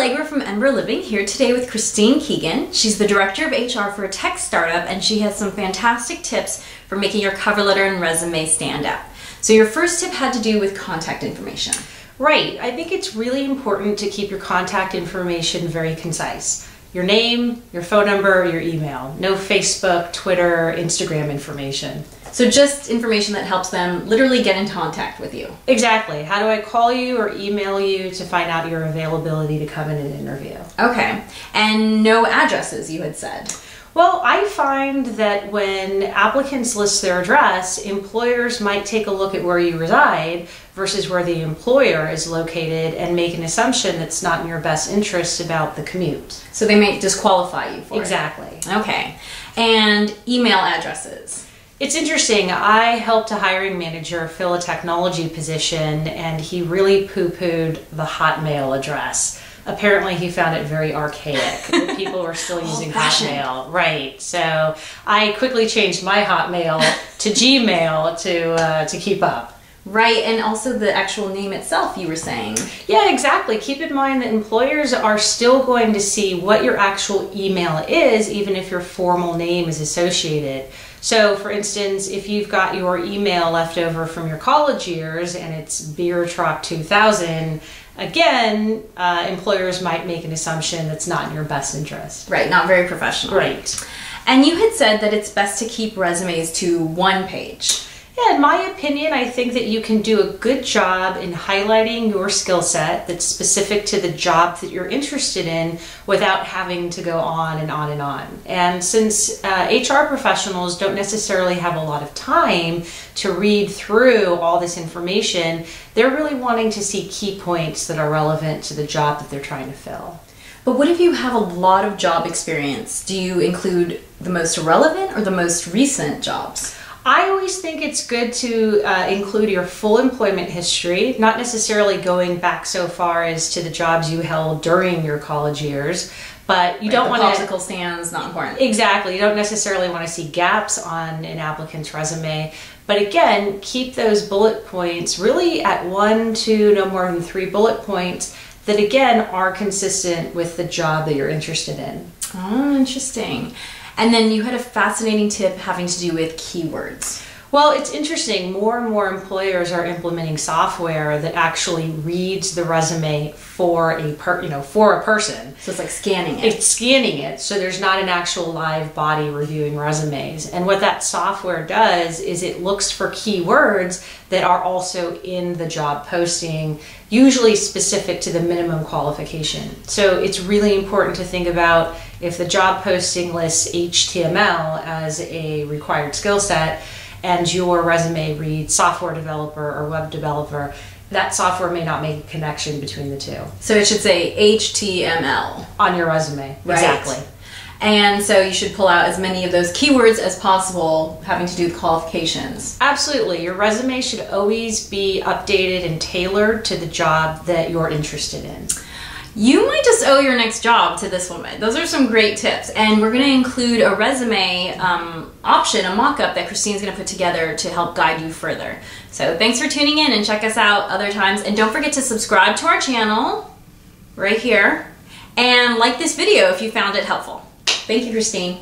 Allegra from Ember Living here today with Christine Keegan. She's the Director of HR for a tech startup, and she has some fantastic tips for making your cover letter and resume stand out. So your first tip had to do with contact information. Right. I think it's really important to keep your contact information very concise. Your name, your phone number, your email. No Facebook, Twitter, Instagram information. So just information that helps them literally get in contact with you. Exactly. How do I call you or email you to find out your availability to come in and interview? Okay. And no addresses, you had said. Well, I find that when applicants list their address, employers might take a look at where you reside versus where the employer is located and make an assumption that's not in your best interest about the commute. So they may disqualify you for Exactly. it. Okay. And email addresses. It's interesting. I helped a hiring manager fill a technology position, and he really poo-pooed the Hotmail address. Apparently he found it very archaic. People were still using Hotmail. Right. So I quickly changed my Hotmail to Gmail to keep up. Right, and also the actual name itself, you were saying. Yeah, exactly. Keep in mind that employers are still going to see what your actual email is, even if your formal name is associated. So, for instance, if you've got your email left over from your college years and it's BeerTruck2000, again, employers might make an assumption that's not in your best interest. Right, not very professional. Right. And you had said that it's best to keep resumes to one page. Yeah, in my opinion, I think that you can do a good job in highlighting your skill set that's specific to the job that you're interested in without having to go on and on and on. And since HR professionals don't necessarily have a lot of time to read through all this information, they're really wanting to see key points that are relevant to the job that they're trying to fill. But what if you have a lot of job experience? Do you include the most relevant or the most recent jobs? I always think it's good to include your full employment history, not necessarily going back so far as to the jobs you held during your college years, but you don't want to... popsicle stands, not important. Exactly. You don't necessarily want to see gaps on an applicant's resume. But again, keep those bullet points really at 1, 2, no more than 3 bullet points that again are consistent with the job that you're interested in. Oh, interesting. And then you had a fascinating tip having to do with keywords. Well, it's interesting. More and more employers are implementing software that actually reads the resume for a person. So it's like scanning it. It's scanning it, so there's not an actual live body reviewing resumes. And what that software does is it looks for keywords that are also in the job posting, usually specific to the minimum qualification. So it's really important to think about if the job posting lists HTML as a required skill set and your resume reads software developer or web developer, that software may not make a connection between the two. So it should say HTML. On your resume, right. Exactly. And so you should pull out as many of those keywords as possible having to do with qualifications. Absolutely. Your resume should always be updated and tailored to the job that you're interested in. You might just owe your next job to this woman. Those are some great tips. And we're going to include a resume option, a mock-up that Christine's going to put together to help guide you further. So thanks for tuning in, and check us out other times. And don't forget to subscribe to our channel right here and like this video if you found it helpful. Thank you, Christine.